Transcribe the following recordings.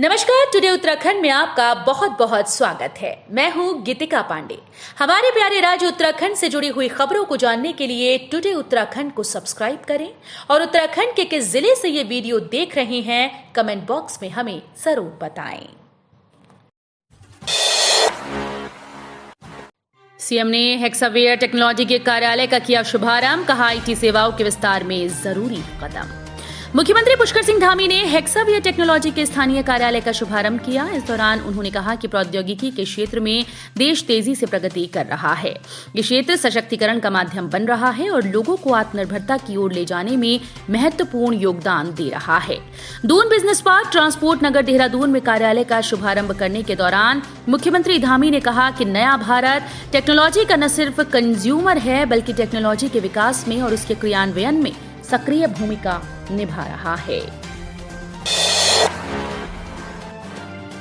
नमस्कार। टुडे उत्तराखंड में आपका बहुत बहुत स्वागत है। मैं हूं गीतिका पांडे। हमारे प्यारे राज्य उत्तराखंड से जुड़ी हुई खबरों को जानने के लिए टुडे उत्तराखंड को सब्सक्राइब करें और उत्तराखंड के किस जिले से ये वीडियो देख रहे हैं कमेंट बॉक्स में हमें जरूर बताएं। सीएम ने हेक्सावेयर टेक्नोलॉजी के कार्यालय का किया शुभारंभ, कहा आईटी सेवाओं के विस्तार में जरूरी कदम। मुख्यमंत्री पुष्कर सिंह धामी ने हेक्सावेयर टेक्नोलॉजी के स्थानीय कार्यालय का शुभारंभ किया। इस दौरान उन्होंने कहा कि प्रौद्योगिकी के क्षेत्र में देश तेजी से प्रगति कर रहा है। ये क्षेत्र सशक्तिकरण का माध्यम बन रहा है और लोगों को आत्मनिर्भरता की ओर ले जाने में महत्वपूर्ण योगदान दे रहा है। दून बिजनेस पार्क ट्रांसपोर्ट नगर देहरादून में कार्यालय का शुभारंभ करने के दौरान मुख्यमंत्री धामी ने कहा कि नया भारत टेक्नोलॉजी का न सिर्फ कंज्यूमर है बल्कि टेक्नोलॉजी के विकास में और उसके क्रियान्वयन में सक्रिय भूमिका निभा रहा है।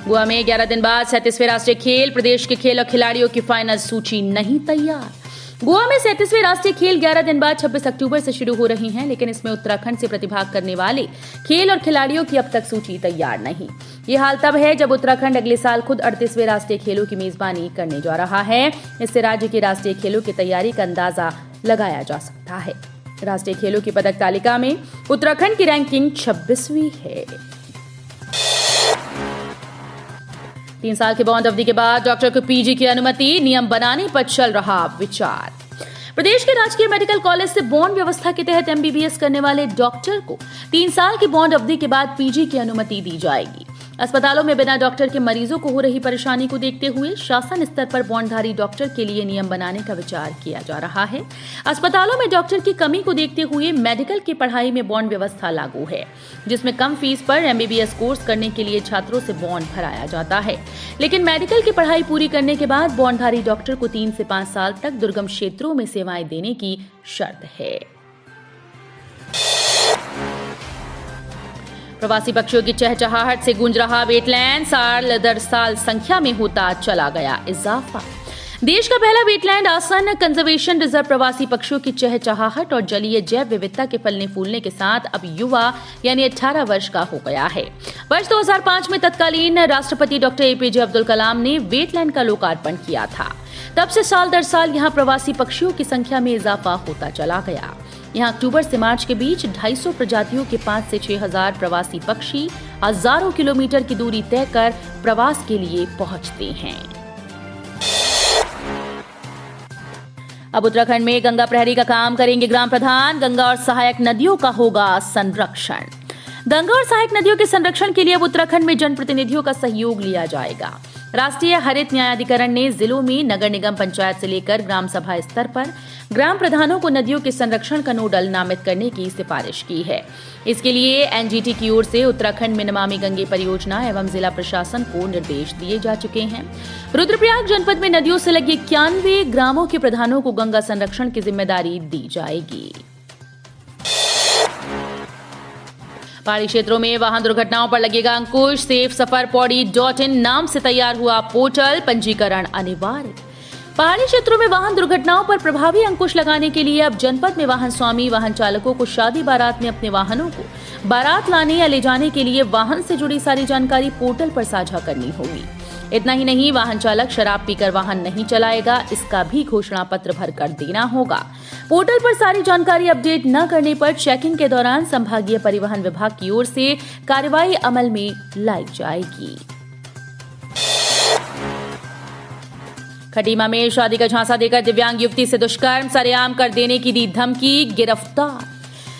गोवा में 11 दिन बाद 37वें राष्ट्रीय खेल, प्रदेश के खेल और खिलाड़ियों की फाइनल सूची नहीं तैयार। गोवा में 37वें राष्ट्रीय खेल 11 दिन बाद 26 अक्टूबर से शुरू हो रही हैं, लेकिन इसमें उत्तराखंड से प्रतिभाग करने वाले खेल और खिलाड़ियों की अब तक सूची तैयार नहीं। ये हाल तब है जब उत्तराखंड अगले साल खुद 38वें राष्ट्रीय खेलों की मेजबानी करने जा रहा है। इससे राज्य के राष्ट्रीय खेलों की तैयारी का अंदाजा लगाया जा सकता है। राष्ट्रीय खेलों की पदक तालिका में उत्तराखंड की रैंकिंग 26वीं है। 3 साल के बॉन्ड अवधि के बाद डॉक्टर को पीजी की अनुमति, नियम बनाने पर चल रहा विचार। प्रदेश के राजकीय मेडिकल कॉलेज से बॉन्ड व्यवस्था के तहत एमबीबीएस करने वाले डॉक्टर को 3 साल की बॉन्ड अवधि के बाद पीजी की अनुमति दी जाएगी। अस्पतालों में बिना डॉक्टर के मरीजों को हो रही परेशानी को देखते हुए शासन स्तर पर बॉन्डधारी डॉक्टर के लिए नियम बनाने का विचार किया जा रहा है। अस्पतालों में डॉक्टर की कमी को देखते हुए मेडिकल की पढ़ाई में बॉन्ड व्यवस्था लागू है, जिसमें कम फीस पर एमबीबीएस कोर्स करने के लिए छात्रों से बॉन्ड भराया जाता है। लेकिन मेडिकल की पढ़ाई पूरी करने के बाद बॉन्डधारी डॉक्टर को 3 से 5 साल तक दुर्गम क्षेत्रों में सेवाएं देने की शर्त है। प्रवासी पक्षियों की चहचहाहट से गूंज रहा वेटलैंड, साल दर साल संख्या में होता चला गया इजाफा। देश का पहला वेटलैंड आसन कंजर्वेशन रिजर्व प्रवासी पक्षियों की चहचहाहट और जलीय जैव विविधता के फलने फूलने के साथ अब युवा यानी 18 वर्ष का हो गया है। वर्ष 2005 में तत्कालीन राष्ट्रपति डॉक्टर एपीजे अब्दुल कलाम ने वेटलैंड का लोकार्पण किया था। तब से साल दर साल यहाँ प्रवासी पक्षियों की संख्या में इजाफा होता चला गया। यहाँ अक्टूबर से मार्च के बीच 250 प्रजातियों के 5 से 6 हजार प्रवासी पक्षी हजारों किलोमीटर की दूरी तय कर प्रवास के लिए पहुंचते हैं। अब उत्तराखंड में गंगा प्रहरी का काम करेंगे ग्राम प्रधान, गंगा और सहायक नदियों का होगा संरक्षण। गंगा और सहायक नदियों के संरक्षण के लिए अब उत्तराखंड में जनप्रतिनिधियों का सहयोग लिया जाएगा। राष्ट्रीय हरित न्यायाधिकरण ने जिलों में नगर निगम पंचायत से लेकर ग्राम सभा स्तर पर ग्राम प्रधानों को नदियों के संरक्षण का नोडल नामित करने की सिफारिश की है। इसके लिए एनजीटी की ओर से उत्तराखंड में नमामि गंगे परियोजना एवं जिला प्रशासन को निर्देश दिए जा चुके हैं। रुद्रप्रयाग जनपद में नदियों से लगे 91 ग्रामों के प्रधानों को गंगा संरक्षण की जिम्मेदारी दी जाएगी। पहाड़ी क्षेत्रों में वाहन दुर्घटनाओं पर लगेगा अंकुश, सेफ सफर पौड़ी.in नाम से तैयार हुआ पोर्टल, पंजीकरण अनिवार्य। पहाड़ी क्षेत्रों में वाहन दुर्घटनाओं पर प्रभावी अंकुश लगाने के लिए अब जनपद में वाहन स्वामी वाहन चालकों को शादी बारात में अपने वाहनों को बारात लाने या ले जाने के लिए वाहन से जुड़ी सारी जानकारी पोर्टल पर साझा करनी होगी। इतना ही नहीं, वाहन चालक शराब पीकर वाहन नहीं चलाएगा, इसका भी घोषणा पत्र भरकर देना होगा। पोर्टल पर सारी जानकारी अपडेट न करने पर चेकिंग के दौरान संभागीय परिवहन विभाग की ओर से कार्रवाई अमल में लाई जाएगी। खटीमा में शादी का झांसा देकर दिव्यांग युवती से दुष्कर्म, सरेआम कर देने की दी धमकी, गिरफ्तार।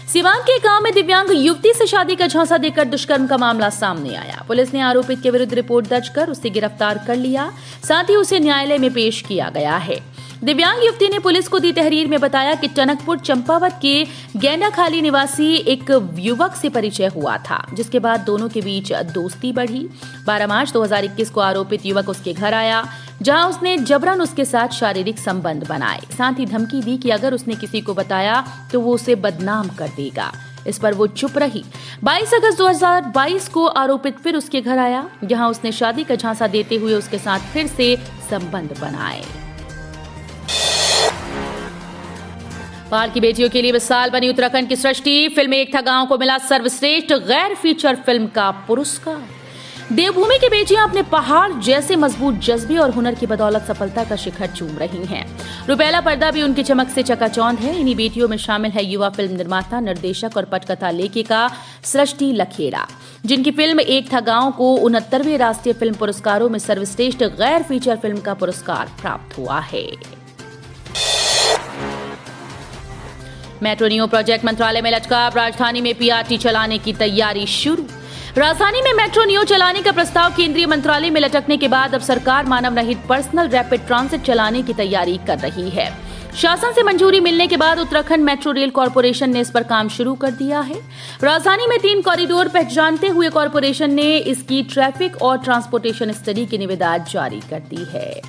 सिवान के गांव में दिव्यांग युवती से शादी का झांसा देकर दुष्कर्म का मामला सामने आया। पुलिस ने आरोपित के विरुद्ध रिपोर्ट दर्ज कर उसे गिरफ्तार कर लिया, साथ ही उसे न्यायालय में पेश किया गया है। दिव्यांग युवती ने पुलिस को दी तहरीर में बताया कि टनकपुर चंपावत के गेंडाखाली निवासी एक युवक से परिचय हुआ था, जिसके बाद दोनों के बीच दोस्ती बढ़ी। 12 मार्च 2021 को आरोपित युवक उसके घर आया, जहां उसने जबरन उसके साथ शारीरिक संबंध बनाए, साथ ही धमकी दी कि अगर उसने किसी को बताया तो वो उसे बदनाम कर देगा। इस पर वो चुप रही। 22 अगस्त 2022 को आरोपित फिर उसके घर आया, जहां उसने शादी का झांसा देते हुए उसके साथ फिर से संबंध बनाए। पहाड़ की बेटियों के लिए मिसाल बनी उत्तराखंड की सृष्टि। फिल्म एक था गांव को मिला सर्वश्रेष्ठ गैर फीचर फिल्म का पुरस्कार। देवभूमि की बेटियां अपने पहाड़ जैसे मजबूत जज्बे और हुनर की बदौलत सफलता का शिखर चूम रही हैं। रुपेला पर्दा भी उनकी चमक से चकाचौंध है। इन्हीं बेटियों में शामिल है युवा फिल्म निर्माता, निर्देशक और पटकथा लेखिका सृष्टि लखेड़ा, जिनकी फिल्म एक था गांव को 69वें राष्ट्रीय फिल्म पुरस्कारों में सर्वश्रेष्ठ गैर फीचर फिल्म का पुरस्कार प्राप्त हुआ है। मेट्रो नियो प्रोजेक्ट मंत्रालय में लटका, राजधानी में पीआरटी चलाने की तैयारी शुरू। राजधानी में मेट्रो नियो चलाने का प्रस्ताव केंद्रीय मंत्रालय में लटकने के बाद अब सरकार मानव रहित पर्सनल रैपिड ट्रांसिट चलाने की तैयारी कर रही है। शासन से मंजूरी मिलने के बाद उत्तराखंड मेट्रो रेल कॉरपोरेशन ने इस पर काम शुरू कर दिया है। राजधानी में 3 कॉरिडोर पहचानते हुए कॉरपोरेशन ने इसकी ट्रैफिक और ट्रांसपोर्टेशन स्टडी की निविदा जारी कर दी है।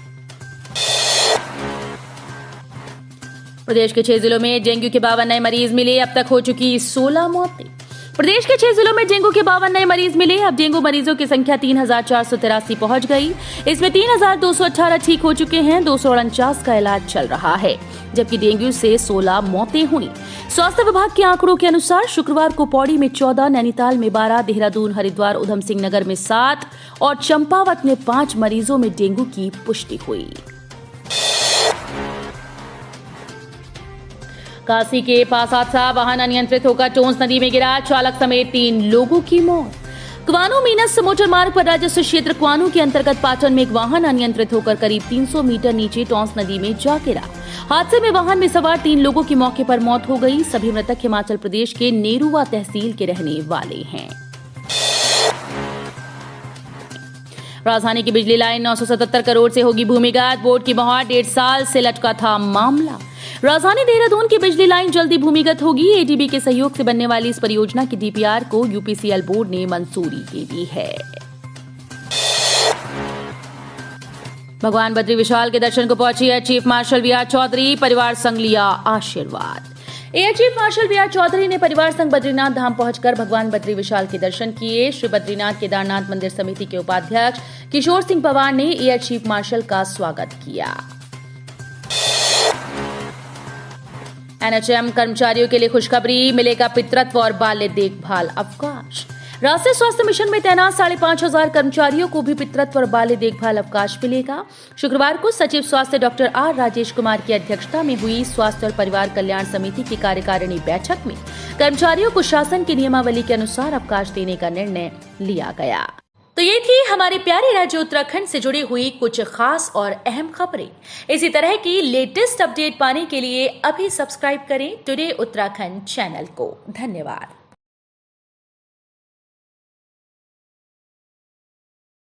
प्रदेश के 6 जिलों में डेंगू के 52 नए मरीज मिले, अब तक हो चुकी 16 मौतें। प्रदेश के 6 जिलों में डेंगू के 52 नए मरीज मिले। अब डेंगू मरीजों की संख्या 3483 पहुंच गई। इसमें 3218 ठीक हो चुके हैं। 249 का इलाज चल रहा है, जबकि डेंगू से 16 मौतें हुई। स्वास्थ्य विभाग के आंकड़ों के अनुसार शुक्रवार को पौड़ी में 14, नैनीताल में 12, देहरादून, हरिद्वार, उधम सिंह नगर में 7 और चंपावत में 5 मरीजों में डेंगू की पुष्टि हुई। काशी के पास हादसा, वाहन अनियंत्रित होकर टोंस नदी में गिरा, चालक समेत 3 लोगों की मौत। क्वानो मीनस मोटर मार्ग पर राजस्व क्षेत्र क्वानो के अंतर्गत पाटन में एक वाहन अनियंत्रित होकर करीब 300 मीटर नीचे टोंस नदी में जा गिरा। हादसे में वाहन में सवार 3 लोगों की मौके पर मौत हो गई। सभी मृतक हिमाचल प्रदेश के नेरुआ तहसील के रहने वाले हैं। राजधानी की बिजली लाइन 977 करोड़ से होगी भूमिगत, बोर्ड की मोहर, 1.5 साल से लटका था मामला। राजधानी देहरादून की बिजली लाइन जल्दी भूमिगत होगी। एडीबी के सहयोग से बनने वाली इस परियोजना की डीपीआर को यूपीसीएल बोर्ड ने मंजूरी दे दी है। भगवान बद्री विशाल के दर्शन को पहुंची air chief marshal V R Chaudhari, परिवार संग लिया आशीर्वाद। Air chief marshal V R Chaudhari ने परिवार संग बद्रीनाथ धाम पहुंचकर भगवान बद्री विशाल के दर्शन किए। श्री बद्रीनाथ केदारनाथ मंदिर समिति के उपाध्यक्ष किशोर सिंह पवार ने एयर चीफ मार्शल का स्वागत किया। एनएचएम कर्मचारियों के लिए खुशखबरी, मिलेगा पितृत्व और बाल्य देखभाल अवकाश। राष्ट्रीय स्वास्थ्य मिशन में तैनात 5,500 कर्मचारियों को भी पितृत्व और बाल्य देखभाल अवकाश मिलेगा। शुक्रवार को सचिव स्वास्थ्य डॉक्टर आर राजेश कुमार की अध्यक्षता में हुई स्वास्थ्य और परिवार कल्याण समिति की कार्यकारिणी बैठक में कर्मचारियों को शासन की नियमावली के अनुसार अवकाश देने का निर्णय लिया गया। तो ये थी हमारे प्यारे राज्य उत्तराखंड से जुड़ी हुई कुछ खास और अहम खबरें। इसी तरह की लेटेस्ट अपडेट पाने के लिए अभी सब्सक्राइब करें टुडे उत्तराखंड चैनल को। धन्यवाद।